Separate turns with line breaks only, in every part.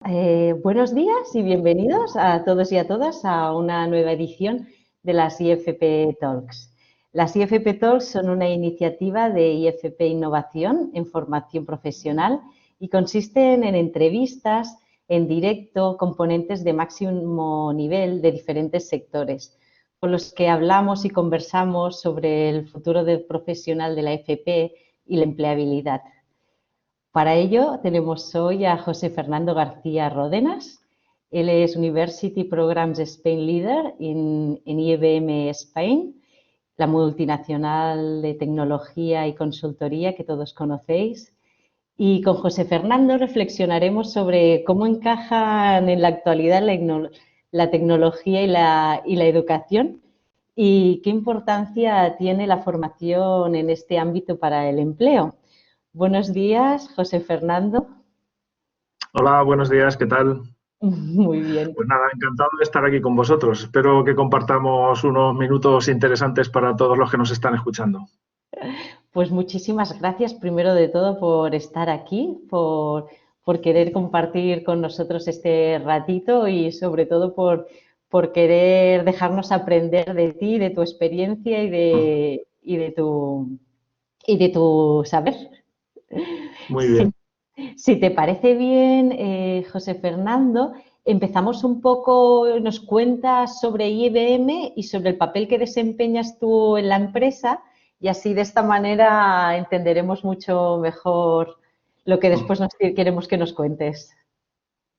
Buenos días y bienvenidos a todos y a todas a una nueva edición de las IFP Talks. Las IFP Talks son una iniciativa de IFP Innovación en formación profesional y consisten en entrevistas en directo con ponentes de máximo nivel de diferentes sectores, con los que hablamos y conversamos sobre el futuro del profesional de la IFP y la empleabilidad. Para ello tenemos hoy a José Fernando García Ródenas. Él es University Programs Spain Leader en IBM Spain, la multinacional de tecnología y consultoría que todos conocéis. Y con José Fernando reflexionaremos sobre cómo encajan en la actualidad la tecnología y la educación y qué importancia tiene la formación en este ámbito para el empleo. Buenos días, José Fernando.
Hola, buenos días, ¿qué tal?
Muy bien.
Pues nada, encantado de estar aquí con vosotros. Espero que compartamos unos minutos interesantes para todos los que nos están escuchando.
Pues muchísimas gracias, primero de todo, por estar aquí, por querer compartir con nosotros este ratito y sobre todo por querer dejarnos aprender de ti, de tu experiencia y de tu saber.
Muy bien.
Si te parece bien, José Fernando, empezamos un poco, nos cuentas sobre IBM y sobre el papel que desempeñas tú en la empresa y así de esta manera entenderemos mucho mejor lo que después queremos que nos cuentes.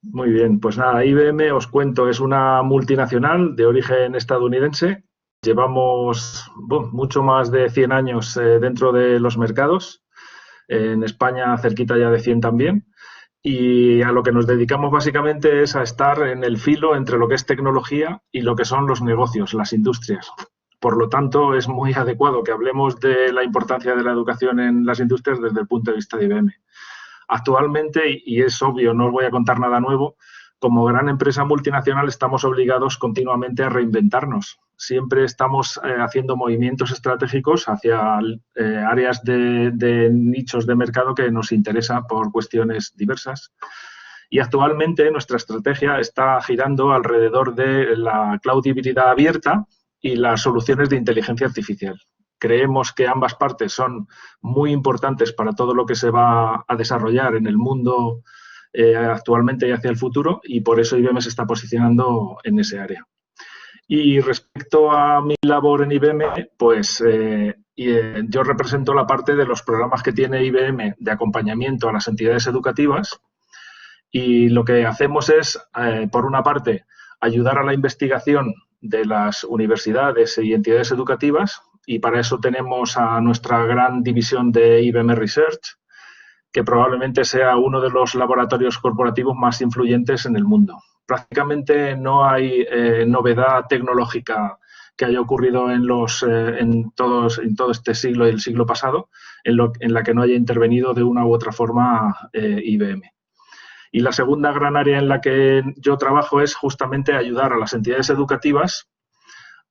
Muy bien, pues nada, IBM, os cuento, es una multinacional de origen estadounidense. Llevamos mucho más de 100 años dentro de los mercados. En España cerquita ya de 100 también. Y a lo que nos dedicamos básicamente es a estar en el filo entre lo que es tecnología y lo que son los negocios, las industrias. Por lo tanto, es muy adecuado que hablemos de la importancia de la educación en las industrias desde el punto de vista de IBM. Actualmente, y es obvio, no os voy a contar nada nuevo, como gran empresa multinacional estamos obligados continuamente a reinventarnos. Siempre estamos haciendo movimientos estratégicos hacia áreas de nichos de mercado que nos interesa por cuestiones diversas. Y actualmente nuestra estrategia está girando alrededor de la cloud híbrida abierta y las soluciones de inteligencia artificial. Creemos que ambas partes son muy importantes para todo lo que se va a desarrollar en el mundo actualmente y hacia el futuro, y por eso IBM se está posicionando en ese área. Y respecto a mi labor en IBM, pues yo represento la parte de los programas que tiene IBM de acompañamiento a las entidades educativas, y lo que hacemos es, por una parte, ayudar a la investigación de las universidades y entidades educativas, y para eso tenemos a nuestra gran división de IBM Research, que probablemente sea uno de los laboratorios corporativos más influyentes en el mundo. Prácticamente no hay novedad tecnológica que haya ocurrido en todo este siglo y el siglo pasado en la que no haya intervenido de una u otra forma IBM. Y la segunda gran área en la que yo trabajo es justamente ayudar a las entidades educativas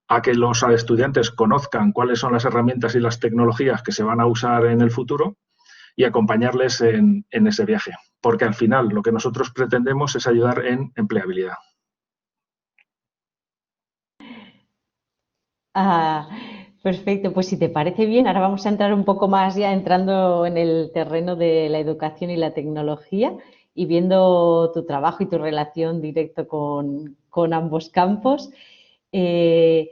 a que los estudiantes conozcan cuáles son las herramientas y las tecnologías que se van a usar en el futuro y acompañarles en ese viaje. Porque al final lo que nosotros pretendemos es ayudar en empleabilidad.
Perfecto, pues si te parece bien, ahora vamos a entrar un poco más ya entrando en el terreno de la educación y la tecnología y viendo tu trabajo y tu relación directa con ambos campos. ¿Qué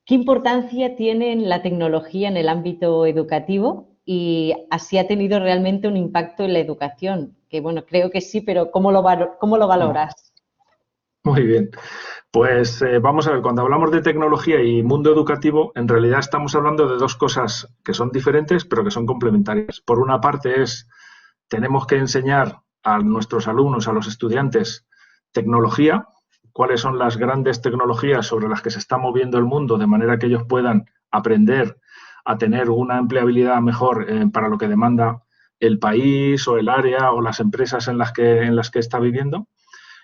importancia tiene la tecnología en el ámbito educativo y así ha tenido realmente un impacto en la educación? Que bueno, creo que sí, pero ¿cómo lo valoras?
Muy bien. Pues vamos a ver, cuando hablamos de tecnología y mundo educativo, en realidad estamos hablando de dos cosas que son diferentes, pero que son complementarias. Por una parte tenemos que enseñar a nuestros alumnos, a los estudiantes, tecnología, cuáles son las grandes tecnologías sobre las que se está moviendo el mundo, de manera que ellos puedan aprender a tener una empleabilidad mejor para lo que demanda el país o el área o las empresas en las que está viviendo.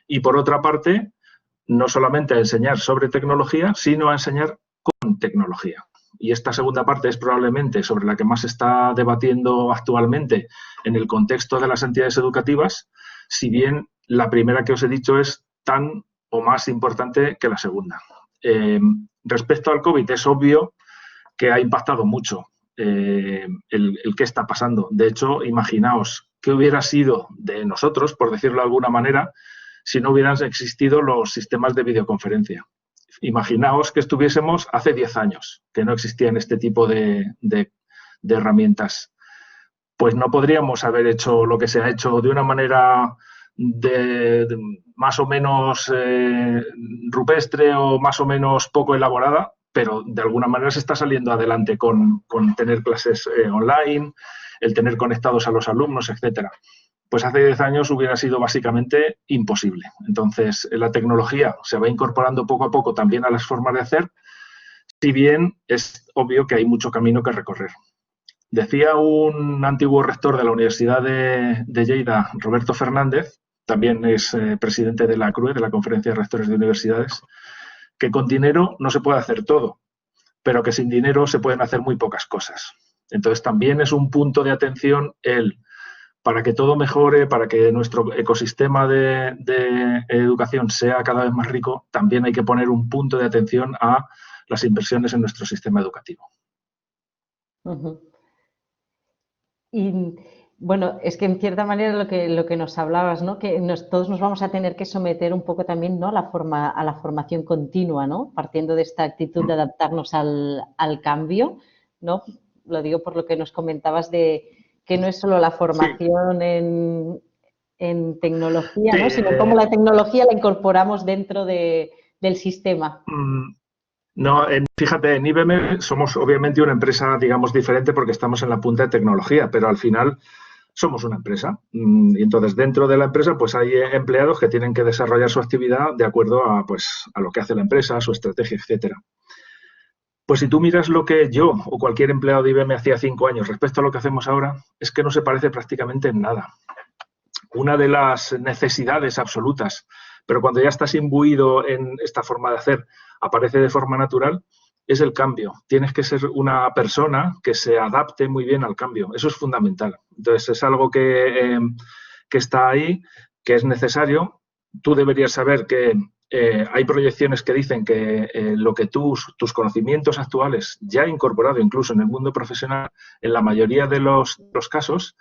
Y por otra parte, no solamente a enseñar sobre tecnología, sino a enseñar con tecnología. Y esta segunda parte es probablemente sobre la que más se está debatiendo actualmente en el contexto de las entidades educativas, si bien La primera que os he dicho es tan o más importante que la segunda. Respecto al COVID, es obvio que ha impactado mucho el qué está pasando. De hecho, imaginaos qué hubiera sido de nosotros, por decirlo de alguna manera, si no hubieran existido los sistemas de videoconferencia. Imaginaos que estuviésemos hace 10 años, que no existían este tipo de herramientas. Pues no podríamos haber hecho lo que se ha hecho de una manera más o menos rupestre o más o menos poco elaborada, pero de alguna manera se está saliendo adelante con tener clases online, el tener conectados a los alumnos, etcétera. Pues hace 10 años hubiera sido básicamente imposible. Entonces, la tecnología se va incorporando poco a poco también a las formas de hacer, si bien es obvio que hay mucho camino que recorrer. Decía un antiguo rector de la Universidad de Lleida, Roberto Fernández, también es presidente de la CRUE, de la Conferencia de Rectores de Universidades, que con dinero no se puede hacer todo, pero que sin dinero se pueden hacer muy pocas cosas. Entonces, también es un punto de atención para que todo mejore, para que nuestro ecosistema de educación sea cada vez más rico, también hay que poner un punto de atención a las inversiones en nuestro sistema educativo.
Y bueno, es que en cierta manera lo que nos hablabas, ¿no? Que todos nos vamos a tener que someter un poco también, ¿no? a la formación continua, ¿no? Partiendo de esta actitud de adaptarnos al cambio, ¿no? Lo digo por lo que nos comentabas de que no es solo la formación sí. en tecnología, ¿no? Sino cómo la tecnología la incorporamos dentro del sistema.
No, fíjate, en IBM somos obviamente una empresa, digamos, diferente porque estamos en la punta de tecnología, pero al final somos una empresa. Y entonces, dentro de la empresa, pues hay empleados que tienen que desarrollar su actividad de acuerdo a lo que hace la empresa, a su estrategia, etcétera. Pues si tú miras lo que yo o cualquier empleado de IBM hacía 5 años respecto a lo que hacemos ahora, es que no se parece prácticamente en nada. Una de las necesidades absolutas, pero cuando ya estás imbuido en esta forma de hacer, aparece de forma natural, es el cambio. Tienes que ser una persona que se adapte muy bien al cambio. Eso es fundamental. Entonces, es algo que está ahí, que es necesario. Tú deberías saber que hay proyecciones que dicen que lo que tus conocimientos actuales, ya incorporado incluso en el mundo profesional, en la mayoría de los casos,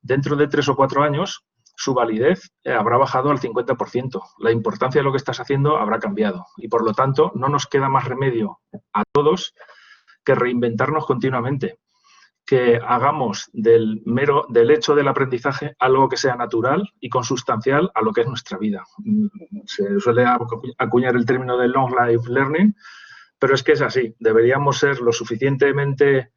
dentro de 3 o 4 años, su validez habrá bajado al 50%. La importancia de lo que estás haciendo habrá cambiado. Y, por lo tanto, no nos queda más remedio a todos que reinventarnos continuamente. Que hagamos del hecho del aprendizaje algo que sea natural y consustancial a lo que es nuestra vida. Se suele acuñar el término de long life learning, pero es que es así. Deberíamos ser lo suficientemente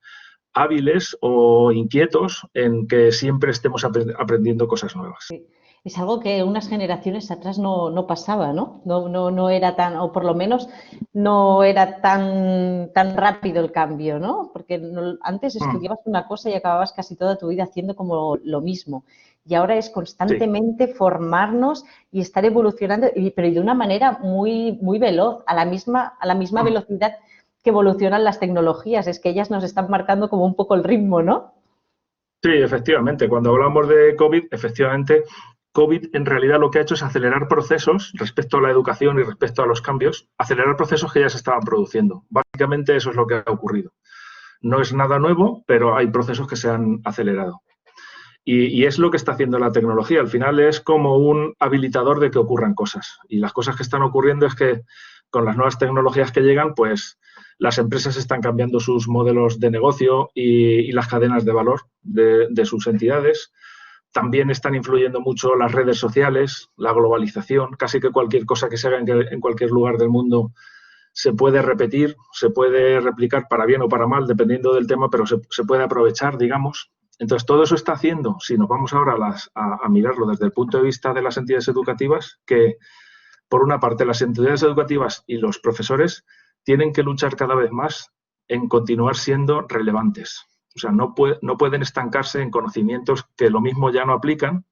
hábiles o inquietos en que siempre estemos aprendiendo cosas nuevas.
Sí. Es algo que unas generaciones atrás no pasaba, ¿no? No era tan, o por lo menos no era tan rápido el cambio, ¿no? Porque antes estudiabas una cosa y acababas casi toda tu vida haciendo como lo mismo. Y ahora es constantemente formarnos y estar evolucionando, pero de una manera muy, muy veloz, a la misma velocidad que evolucionan las tecnologías. Es que ellas nos están marcando como un poco el ritmo, ¿no?
Sí, efectivamente. Cuando hablamos de COVID, efectivamente, COVID en realidad lo que ha hecho es acelerar procesos respecto a la educación y respecto a los cambios, acelerar procesos que ya se estaban produciendo. Básicamente eso es lo que ha ocurrido. No es nada nuevo, pero hay procesos que se han acelerado. Y es lo que está haciendo la tecnología. Al final es como un habilitador de que ocurran cosas. Y las cosas que están ocurriendo es que con las nuevas tecnologías que llegan, pues las empresas están cambiando sus modelos de negocio y las cadenas de valor de sus entidades. También están influyendo mucho las redes sociales, la globalización. Casi que cualquier cosa que se haga en cualquier lugar del mundo se puede repetir, se puede replicar para bien o para mal, dependiendo del tema, pero se puede aprovechar, digamos. Entonces, todo eso está haciendo, si nos vamos ahora a mirarlo desde el punto de vista de las entidades educativas, que por una parte las entidades educativas y los profesores tienen que luchar cada vez más en continuar siendo relevantes. O sea, no pueden estancarse en conocimientos que lo mismo ya no aplican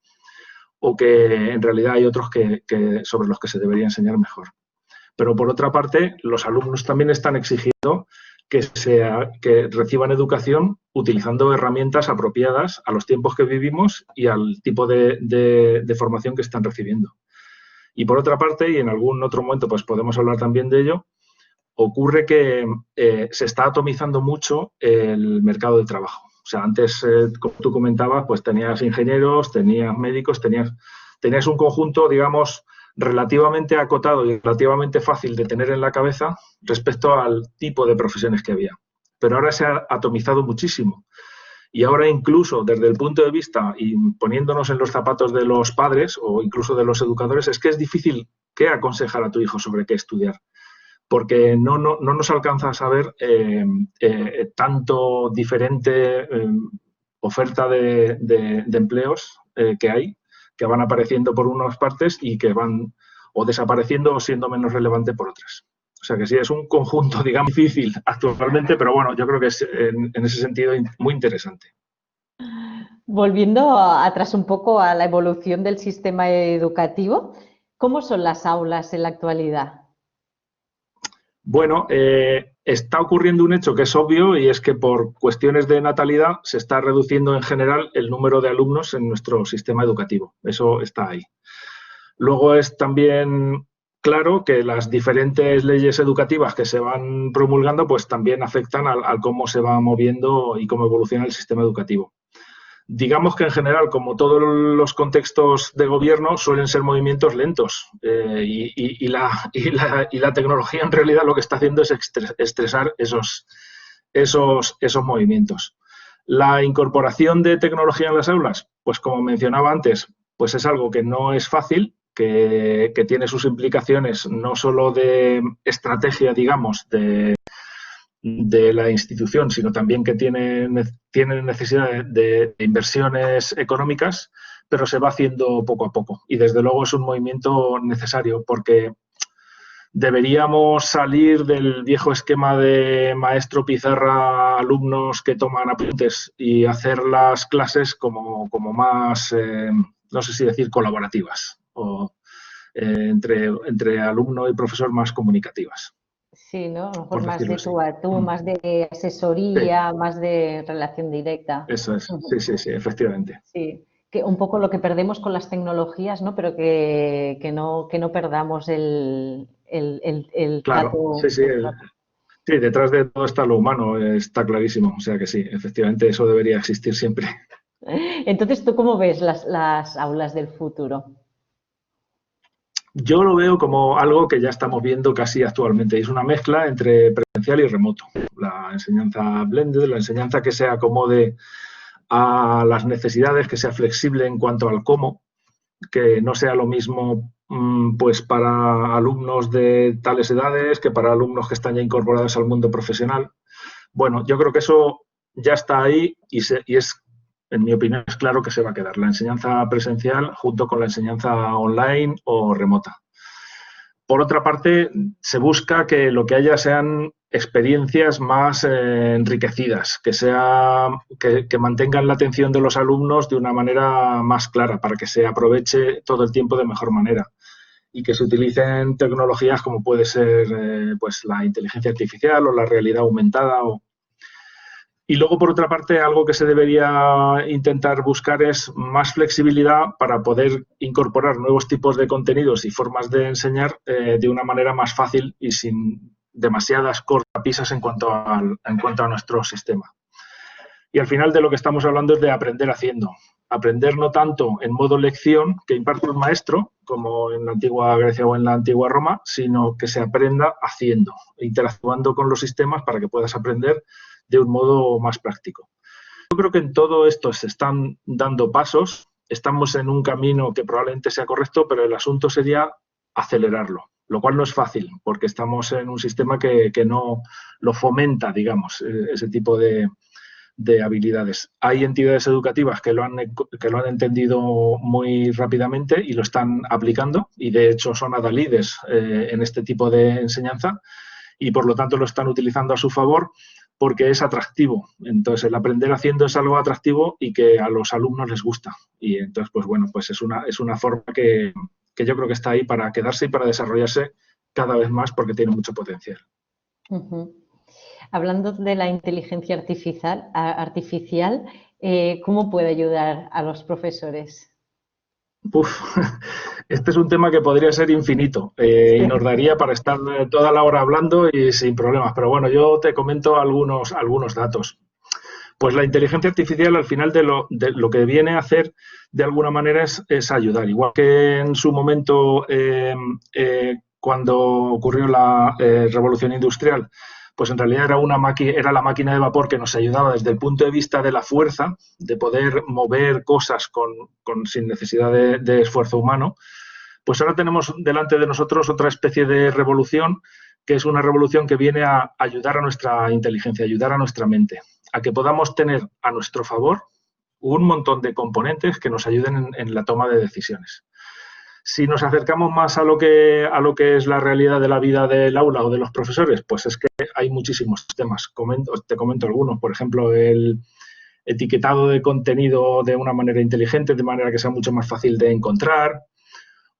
o que en realidad hay otros sobre los que se debería enseñar mejor. Pero por otra parte, los alumnos también están exigiendo que reciban educación utilizando herramientas apropiadas a los tiempos que vivimos y al tipo de formación que están recibiendo. Y por otra parte, y en algún otro momento pues podemos hablar también de ello, ocurre que se está atomizando mucho el mercado de trabajo. O sea, antes, como tú comentabas, pues tenías ingenieros, tenías médicos, tenías un conjunto, digamos, relativamente acotado y relativamente fácil de tener en la cabeza respecto al tipo de profesiones que había. Pero ahora se ha atomizado muchísimo. Y ahora incluso desde el punto de vista y poniéndonos en los zapatos de los padres o incluso de los educadores, es que es difícil qué aconsejar a tu hijo sobre qué estudiar, porque no nos alcanza a saber tanto diferente oferta de empleos que hay, que van apareciendo por unas partes y que van o desapareciendo o siendo menos relevante por otras. O sea que sí, es un conjunto, digamos, difícil actualmente, pero bueno, yo creo que es en ese sentido muy interesante.
Volviendo atrás un poco a la evolución del sistema educativo, ¿cómo son las aulas en la actualidad?
Bueno, está ocurriendo un hecho que es obvio y es que por cuestiones de natalidad se está reduciendo en general el número de alumnos en nuestro sistema educativo. Eso está ahí. Luego es también claro que las diferentes leyes educativas que se van promulgando pues también afectan al cómo se va moviendo y cómo evoluciona el sistema educativo. Digamos que en general, como todos los contextos de gobierno, suelen ser movimientos lentos y la tecnología en realidad lo que está haciendo es estresar esos movimientos. La incorporación de tecnología en las aulas, pues como mencionaba antes, pues es algo que no es fácil, que tiene sus implicaciones no solo de estrategia, digamos, de la institución, sino también que tienen necesidad de inversiones económicas, pero se va haciendo poco a poco. Y desde luego es un movimiento necesario porque deberíamos salir del viejo esquema de maestro pizarra, alumnos que toman apuntes y hacer las clases como más, no sé si decir colaborativas o entre alumno y profesor más comunicativas.
Sí, ¿no? A lo mejor
Por
más
decirlo
de
así.
tú a tú, más de
Sí,
asesoría, más de relación directa.
eso es. Sí, sí, sí, efectivamente.
Sí, que un poco lo que perdemos con las tecnologías, ¿no? Pero que no perdamos el
Claro,
trato,
sí, sí. Sí, detrás de todo está lo humano, está clarísimo. O sea que sí, efectivamente eso debería existir siempre.
Entonces, ¿tú cómo ves las aulas del futuro?
Yo lo veo como algo que ya estamos viendo casi actualmente. Es una mezcla entre presencial y remoto. La enseñanza blended, la enseñanza que se acomode a las necesidades, que sea flexible en cuanto al cómo, que no sea lo mismo pues para alumnos de tales edades que para alumnos que están ya incorporados al mundo profesional. Bueno, yo creo que eso ya está ahí y es, en mi opinión, es claro que se va a quedar la enseñanza presencial junto con la enseñanza online o remota. Por otra parte, se busca que lo que haya sean experiencias más enriquecidas, que mantengan la atención de los alumnos de una manera más clara, para que se aproveche todo el tiempo de mejor manera y que se utilicen tecnologías como puede ser pues la inteligencia artificial o la realidad aumentada. Y luego, por otra parte, algo que se debería intentar buscar es más flexibilidad para poder incorporar nuevos tipos de contenidos y formas de enseñar de una manera más fácil y sin demasiadas cortapisas en cuanto a nuestro sistema. Y al final de lo que estamos hablando es de aprender haciendo. Aprender no tanto en modo lección que imparte un maestro, como en la antigua Grecia o en la antigua Roma, sino que se aprenda haciendo, interactuando con los sistemas para que puedas aprender de un modo más práctico. Yo creo que en todo esto se están dando pasos, estamos en un camino que probablemente sea correcto, pero el asunto sería acelerarlo, lo cual no es fácil, porque estamos en un sistema que no lo fomenta, digamos, ese tipo de habilidades. Hay entidades educativas que lo han entendido muy rápidamente y lo están aplicando y de hecho son adalides en este tipo de enseñanza y por lo tanto lo están utilizando a su favor porque es atractivo. Entonces el aprender haciendo es algo atractivo y que a los alumnos les gusta. Y entonces, pues bueno, pues es una forma que yo creo que está ahí para quedarse y para desarrollarse cada vez más porque tiene mucho potencial.
Ujú. Hablando de la inteligencia artificial, ¿cómo puede ayudar a los profesores?
Uf, este es un tema que podría ser infinito y nos daría para estar toda la hora hablando y sin problemas. Pero bueno, yo te comento algunos datos. Pues la inteligencia artificial al final de lo que viene a hacer de alguna manera es ayudar. Igual que en su momento cuando ocurrió la revolución industrial, pues en realidad era la máquina de vapor que nos ayudaba desde el punto de vista de la fuerza, de poder mover cosas sin necesidad de esfuerzo humano. Pues ahora tenemos delante de nosotros otra especie de revolución, que es una revolución que viene a ayudar a nuestra inteligencia, ayudar a nuestra mente, a que podamos tener a nuestro favor un montón de componentes que nos ayuden en la toma de decisiones. Si nos acercamos más a lo que es la realidad de la vida del aula o de los profesores, pues es que hay muchísimos temas. Te comento algunos, por ejemplo, el etiquetado de contenido de una manera inteligente, de manera que sea mucho más fácil de encontrar,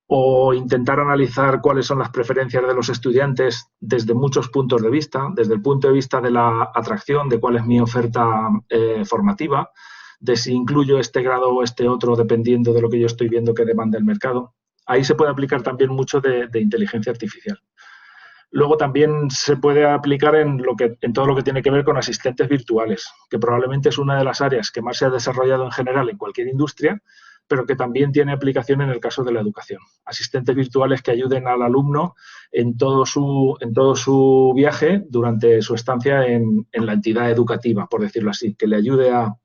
o intentar analizar cuáles son las preferencias de los estudiantes desde muchos puntos de vista, desde el punto de vista de la atracción, de cuál es mi oferta formativa, de si incluyo este grado o este otro dependiendo de lo que yo estoy viendo que demanda el mercado. Ahí se puede aplicar también mucho de inteligencia artificial. Luego también se puede aplicar en todo lo que tiene que ver con asistentes virtuales, que probablemente es una de las áreas que más se ha desarrollado en general en cualquier industria, pero que también tiene aplicación en el caso de la educación. Asistentes virtuales que ayuden al alumno en todo su viaje durante su estancia en la entidad educativa, por decirlo así, que le ayude a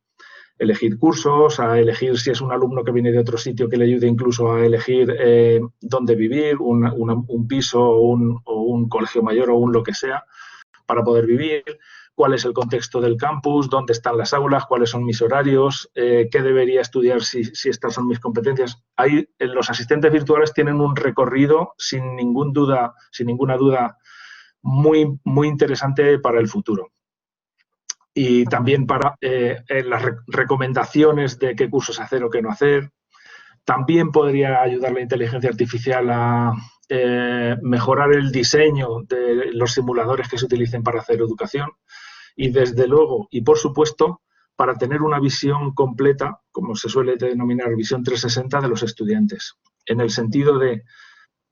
elegir cursos, a elegir si es un alumno que viene de otro sitio, que le ayude incluso a elegir dónde vivir, un piso o un colegio mayor o un lo que sea, para poder vivir, cuál es el contexto del campus, dónde están las aulas, cuáles son mis horarios, qué debería estudiar si estas son mis competencias. Ahí los asistentes virtuales tienen un recorrido sin ninguna duda muy, muy interesante para el futuro. Y también para las recomendaciones de qué cursos hacer o qué no hacer. También podría ayudar la inteligencia artificial a mejorar el diseño de los simuladores que se utilicen para hacer educación y, desde luego, y por supuesto, para tener una visión completa, como se suele denominar visión 360 de los estudiantes, en el sentido de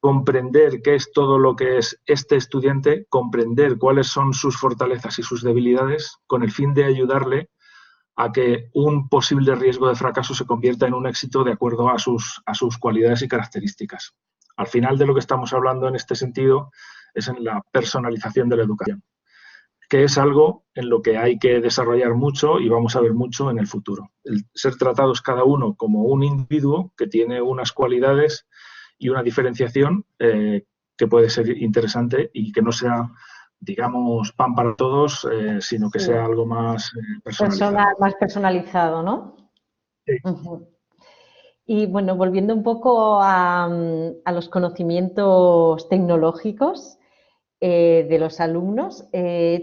comprender qué es todo lo que es este estudiante, comprender cuáles son sus fortalezas y sus debilidades, con el fin de ayudarle a que un posible riesgo de fracaso se convierta en un éxito de acuerdo a sus cualidades y características. Al final, de lo que estamos hablando en este sentido es en la personalización de la educación, que es algo en lo que hay que desarrollar mucho y vamos a ver mucho en el futuro. El ser tratados cada uno como un individuo que tiene unas cualidades y una diferenciación que puede ser interesante y que no sea, digamos, pan para todos, sino que sea algo más personalizado.
Más personalizado, ¿no?
Sí.
Uh-huh. Y bueno, volviendo un poco a los conocimientos tecnológicos de los alumnos,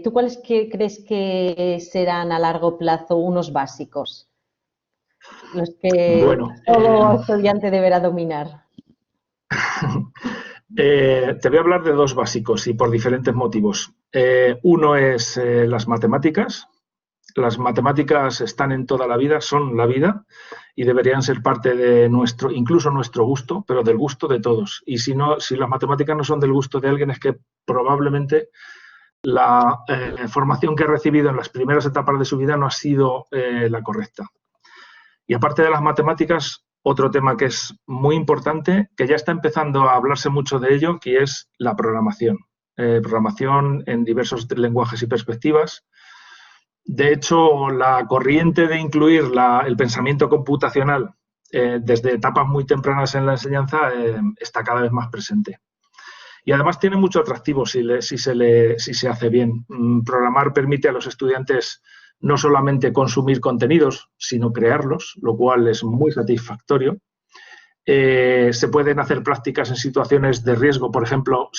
¿tú cuáles crees que serán a largo plazo unos básicos? Los que todo estudiante deberá dominar.
Te voy a hablar de dos básicos y por diferentes motivos. Uno es las matemáticas. Las matemáticas están en toda la vida, son la vida y deberían ser parte de incluso nuestro gusto, pero del gusto de todos. Y si las matemáticas no son del gusto de alguien, es que probablemente la formación que ha recibido en las primeras etapas de su vida no ha sido la correcta. Y aparte de las matemáticas, otro tema que es muy importante, que ya está empezando a hablarse mucho de ello, que es la programación. Programación en diversos lenguajes y perspectivas. De hecho, la corriente de incluir el pensamiento computacional desde etapas muy tempranas en la enseñanza está cada vez más presente. Y además tiene mucho atractivo si se hace bien. Programar permite a los estudiantes no solamente consumir contenidos, sino crearlos, lo cual es muy satisfactorio. Se pueden hacer prácticas en situaciones de riesgo, por ejemplo,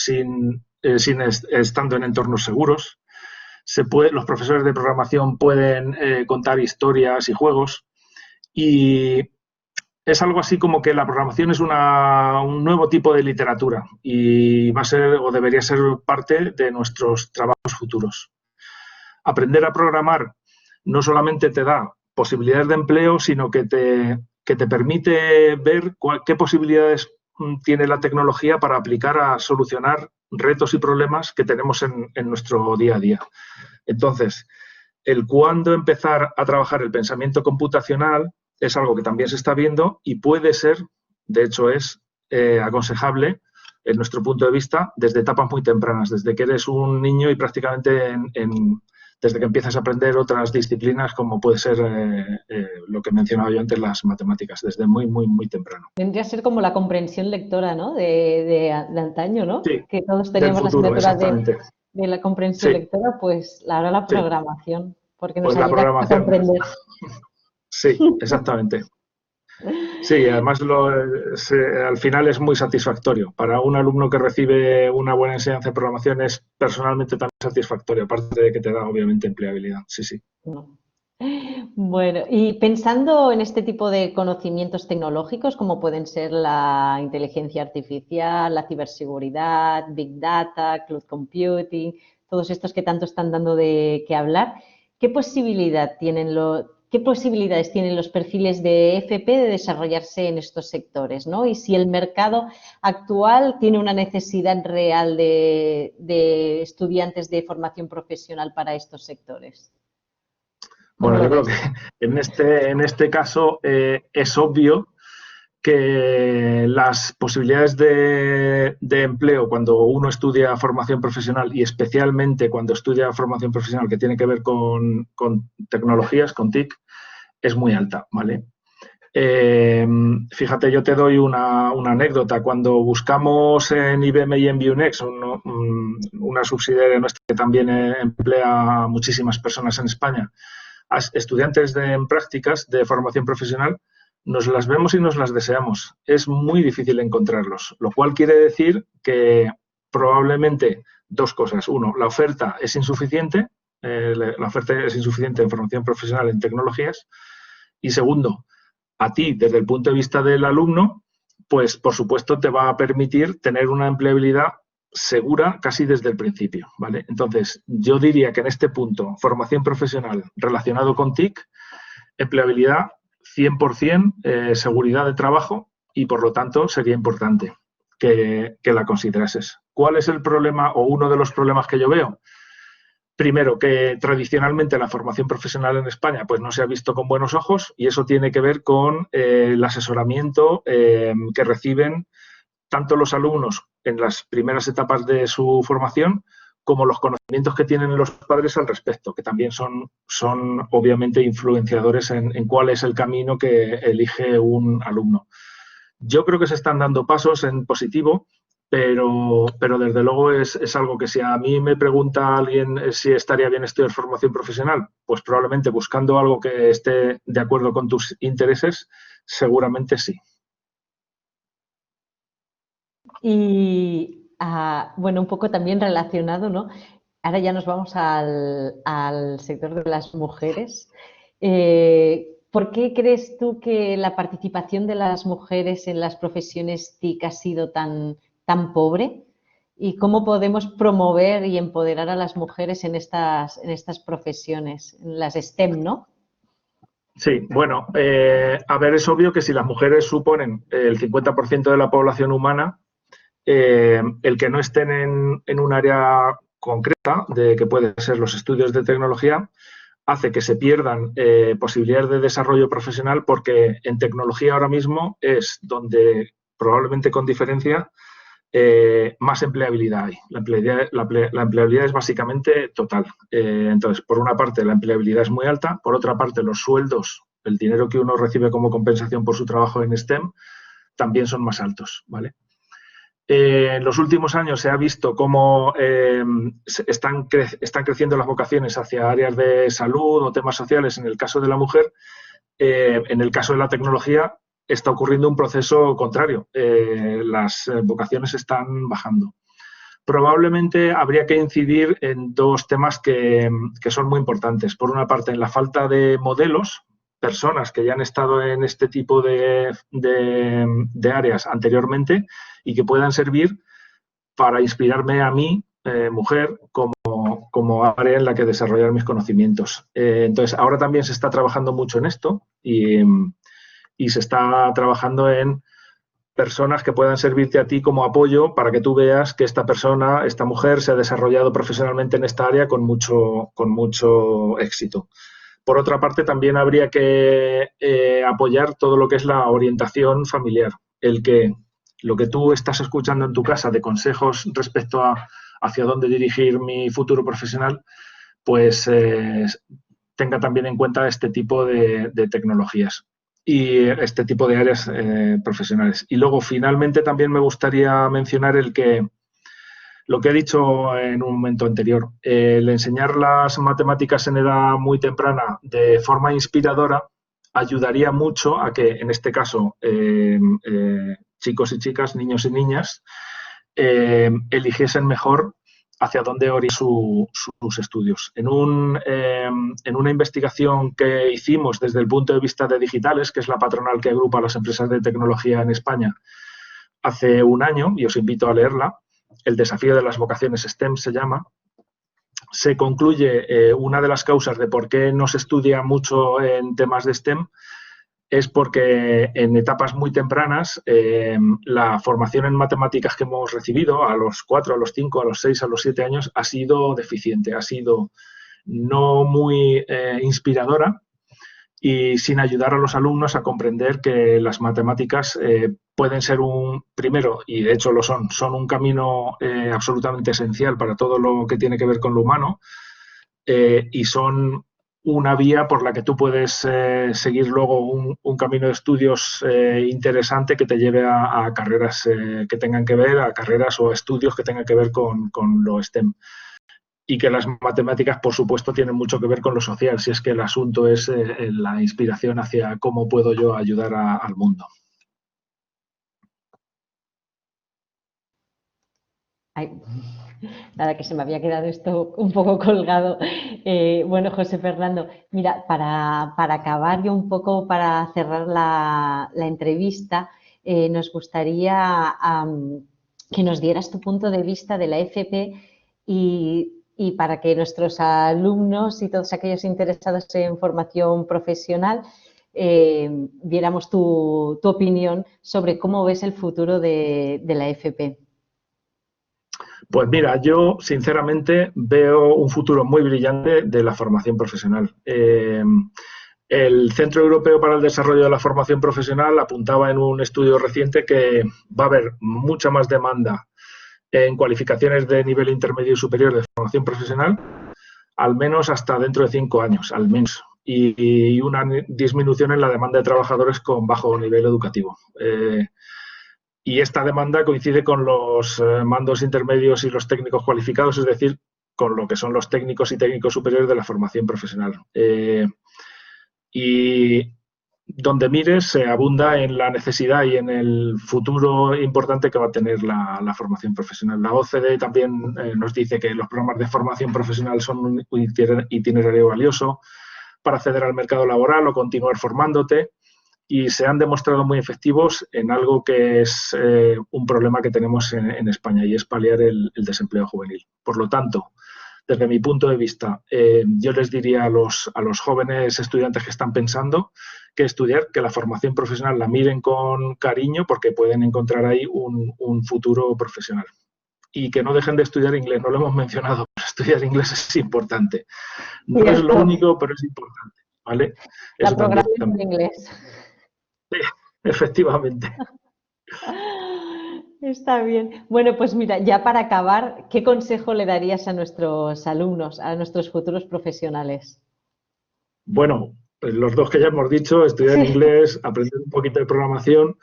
estando en entornos seguros. Los profesores de programación pueden contar historias y juegos. Y es algo así como que la programación es un nuevo tipo de literatura y va a ser o debería ser parte de nuestros trabajos futuros. Aprender a programar no solamente te da posibilidades de empleo, sino que te que te permite ver qué posibilidades tiene la tecnología para aplicar a solucionar retos y problemas que tenemos en nuestro día a día. Entonces, el cuándo empezar a trabajar el pensamiento computacional es algo que también se está viendo y puede ser, de hecho es aconsejable, en nuestro punto de vista, desde etapas muy tempranas, desde que eres un niño y prácticamente desde que empiezas a aprender otras disciplinas como puede ser lo que mencionaba yo antes, las matemáticas, desde muy, muy, muy temprano.
Tendría que ser como la comprensión lectora, ¿no? De antaño, ¿no?
Sí,
Que todos
del
teníamos la
futuro,
asignatura
exactamente.
de la comprensión
Sí,
lectora, pues ahora la
sí,
programación, porque nos
pues la
ayuda a
programación.
comprender.
Sí, exactamente. Sí, además al final es muy satisfactorio. Para un alumno que recibe una buena enseñanza de programación es personalmente también satisfactorio, aparte de que te da obviamente empleabilidad. Sí, sí.
No. Bueno, y pensando en este tipo de conocimientos tecnológicos, como pueden ser la inteligencia artificial, la ciberseguridad, Big Data, Cloud Computing, todos estos que tanto están dando de qué hablar, ¿qué posibilidades tienen los perfiles de FP de desarrollarse en estos sectores, ¿no? Y si el mercado actual tiene una necesidad real de estudiantes de formación profesional para estos sectores. ¿Cómo
Bueno,
lo
yo creo
ves?
que en este caso es obvio que las posibilidades de empleo cuando uno estudia formación profesional y especialmente cuando estudia formación profesional que tiene que ver con tecnologías, con TIC, es muy alta, ¿vale? Fíjate, yo te doy una anécdota. Cuando buscamos en IBM y en Vunext, una subsidiaria nuestra que también emplea a muchísimas personas en España, a estudiantes en prácticas de formación profesional, nos las vemos y nos las deseamos. Es muy difícil encontrarlos, lo cual quiere decir que probablemente dos cosas. Uno, la oferta es insuficiente, la oferta es insuficiente en formación profesional en tecnologías. Y segundo, a ti, desde el punto de vista del alumno, pues por supuesto te va a permitir tener una empleabilidad segura casi desde el principio, ¿vale? Entonces, yo diría que en este punto, formación profesional relacionado con TIC, empleabilidad 100%, seguridad de trabajo y por lo tanto sería importante que la considerases. ¿Cuál es el problema o uno de los problemas que yo veo? Primero, que tradicionalmente la formación profesional en España pues no se ha visto con buenos ojos y eso tiene que ver con el asesoramiento que reciben tanto los alumnos en las primeras etapas de su formación como los conocimientos que tienen los padres al respecto, que también son obviamente influenciadores en cuál es el camino que elige un alumno. Yo creo que se están dando pasos en positivo, pero desde luego es algo que si a mí me pregunta alguien si estaría bien estudiar formación profesional, pues probablemente buscando algo que esté de acuerdo con tus intereses, seguramente sí.
Y bueno, un poco también relacionado, ¿no? Ahora ya nos vamos al sector de las mujeres. ¿Por qué crees tú que la participación de las mujeres en las profesiones TIC ha sido tan pobre? ¿Y cómo podemos promover y empoderar a las mujeres en estas profesiones, en las STEM, ¿no?
Sí, bueno, a ver, es obvio que si las mujeres suponen el 50% de la población humana, el que no estén en un área concreta, de que pueden ser los estudios de tecnología, hace que se pierdan posibilidades de desarrollo profesional porque en tecnología ahora mismo es donde probablemente con diferencia más empleabilidad hay. La empleabilidad es básicamente total. Entonces, por una parte, la empleabilidad es muy alta, por otra parte, los sueldos, el dinero que uno recibe como compensación por su trabajo en STEM, también son más altos, ¿vale? En los últimos años se ha visto cómo están creciendo las vocaciones hacia áreas de salud o temas sociales en el caso de la mujer. En el caso de la tecnología está ocurriendo un proceso contrario. Las vocaciones están bajando. Probablemente habría que incidir en dos temas que son muy importantes. Por una parte, en la falta de modelos, personas que ya han estado en este tipo de áreas anteriormente y que puedan servir para inspirarme a mí, mujer, como área en la que desarrollar mis conocimientos. Entonces, ahora también se está trabajando mucho en esto y y se está trabajando en personas que puedan servirte a ti como apoyo para que tú veas que esta persona, esta mujer, se ha desarrollado profesionalmente en esta área con mucho éxito. Por otra parte, también habría que apoyar todo lo que es la orientación familiar. Lo que tú estás escuchando en tu casa de consejos respecto a hacia dónde dirigir mi futuro profesional, pues tenga también en cuenta este tipo de tecnologías y este tipo de áreas profesionales. Y luego, finalmente, también me gustaría mencionar lo que he dicho en un momento anterior, el enseñar las matemáticas en edad muy temprana de forma inspiradora ayudaría mucho a que, en este caso, chicos y chicas, niños y niñas, eligiesen mejor hacia dónde orientar sus estudios. En una investigación que hicimos desde el punto de vista de Digitales, que es la patronal que agrupa a las empresas de tecnología en España, hace un año, y os invito a leerla, El desafío de las vocaciones STEM se llama, se concluye una de las causas de por qué no se estudia mucho en temas de STEM es porque en etapas muy tempranas la formación en matemáticas que hemos recibido a los 4, a los 5, a los 6, a los 7 años ha sido deficiente, ha sido no muy inspiradora y sin ayudar a los alumnos a comprender que las matemáticas pueden ser primero, y de hecho lo son un camino absolutamente esencial para todo lo que tiene que ver con lo humano y son una vía por la que tú puedes seguir luego un camino de estudios interesante que te lleve a carreras que tengan que ver, a carreras o estudios que tengan que ver con lo STEM. Y que las matemáticas, por supuesto, tienen mucho que ver con lo social, si es que el asunto es la inspiración hacia cómo puedo yo ayudar al mundo.
Ay, nada, que se me había quedado esto un poco colgado. Bueno, José Fernando, mira, para acabar yo un poco, para cerrar la entrevista, nos gustaría que nos dieras tu punto de vista de la FP y para que nuestros alumnos y todos aquellos interesados en formación profesional viéramos tu opinión sobre cómo ves el futuro de la FP.
Pues mira, yo sinceramente veo un futuro muy brillante de la formación profesional. El Centro Europeo para el Desarrollo de la Formación Profesional apuntaba en un estudio reciente que va a haber mucha más demanda en cualificaciones de nivel intermedio y superior de formación profesional, al menos hasta dentro de 5 años, al menos, y una disminución en la demanda de trabajadores con bajo nivel educativo. Y esta demanda coincide con los mandos intermedios y los técnicos cualificados, es decir, con lo que son los técnicos y técnicos superiores de la formación profesional. Y donde mires se abunda en la necesidad y en el futuro importante que va a tener la formación profesional. La OCDE también nos dice que los programas de formación profesional son un itinerario valioso para acceder al mercado laboral o continuar formándote y se han demostrado muy efectivos en algo que es un problema que tenemos en España y es paliar el desempleo juvenil. Por lo tanto, desde mi punto de vista, yo les diría a los jóvenes estudiantes que están pensando que estudiar, que la formación profesional la miren con cariño porque pueden encontrar ahí un futuro profesional. Y que no dejen de estudiar inglés, no lo hemos mencionado, pero estudiar inglés es importante. No es lo único, pero es importante, ¿vale?
La programación en inglés.
Sí, efectivamente.
Está bien. Bueno, pues mira, ya para acabar, ¿qué consejo le darías a nuestros alumnos, a nuestros futuros profesionales?
Bueno, pues los dos que ya hemos dicho, estudiar inglés, aprender un poquito de programación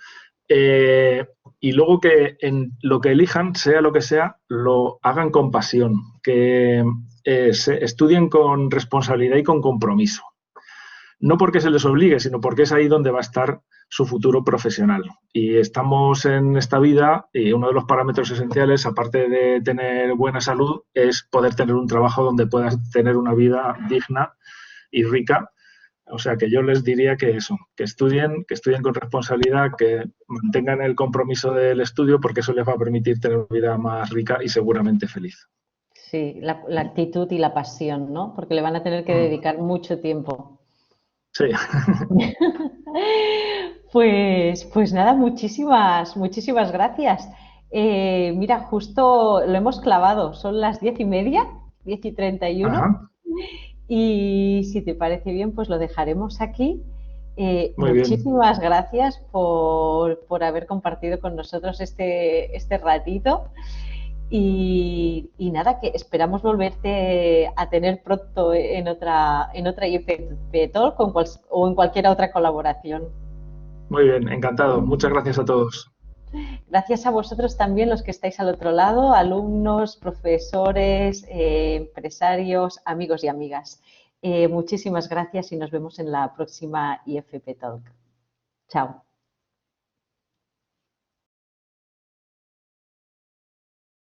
y luego que en lo que elijan, sea lo que sea, lo hagan con pasión, que se estudien con responsabilidad y con compromiso. No porque se les obligue, sino porque es ahí donde va a estar su futuro profesional. Y estamos en esta vida y uno de los parámetros esenciales, aparte de tener buena salud, es poder tener un trabajo donde puedas tener una vida digna y rica. O sea que yo les diría que eso, que estudien con responsabilidad, que mantengan el compromiso del estudio porque eso les va a permitir tener una vida más rica y seguramente feliz.
Sí, la actitud y la pasión, ¿no? Porque le van a tener que dedicar mucho tiempo.
Sí.
Pues nada, muchísimas gracias. Mira, justo lo hemos clavado, son las 10:30, 10:31.
Ajá,
Y si te parece bien, pues lo dejaremos aquí.
muy bien.
Muchísimas gracias por haber compartido con nosotros este ratito. Y nada, que esperamos volverte a tener pronto en otra IFP Talk o en cualquier otra colaboración.
Muy bien, encantado. Muchas gracias a todos.
Gracias a vosotros también, los que estáis al otro lado, alumnos, profesores, empresarios, amigos y amigas. Muchísimas gracias y nos vemos en la próxima IFP Talk. Chao.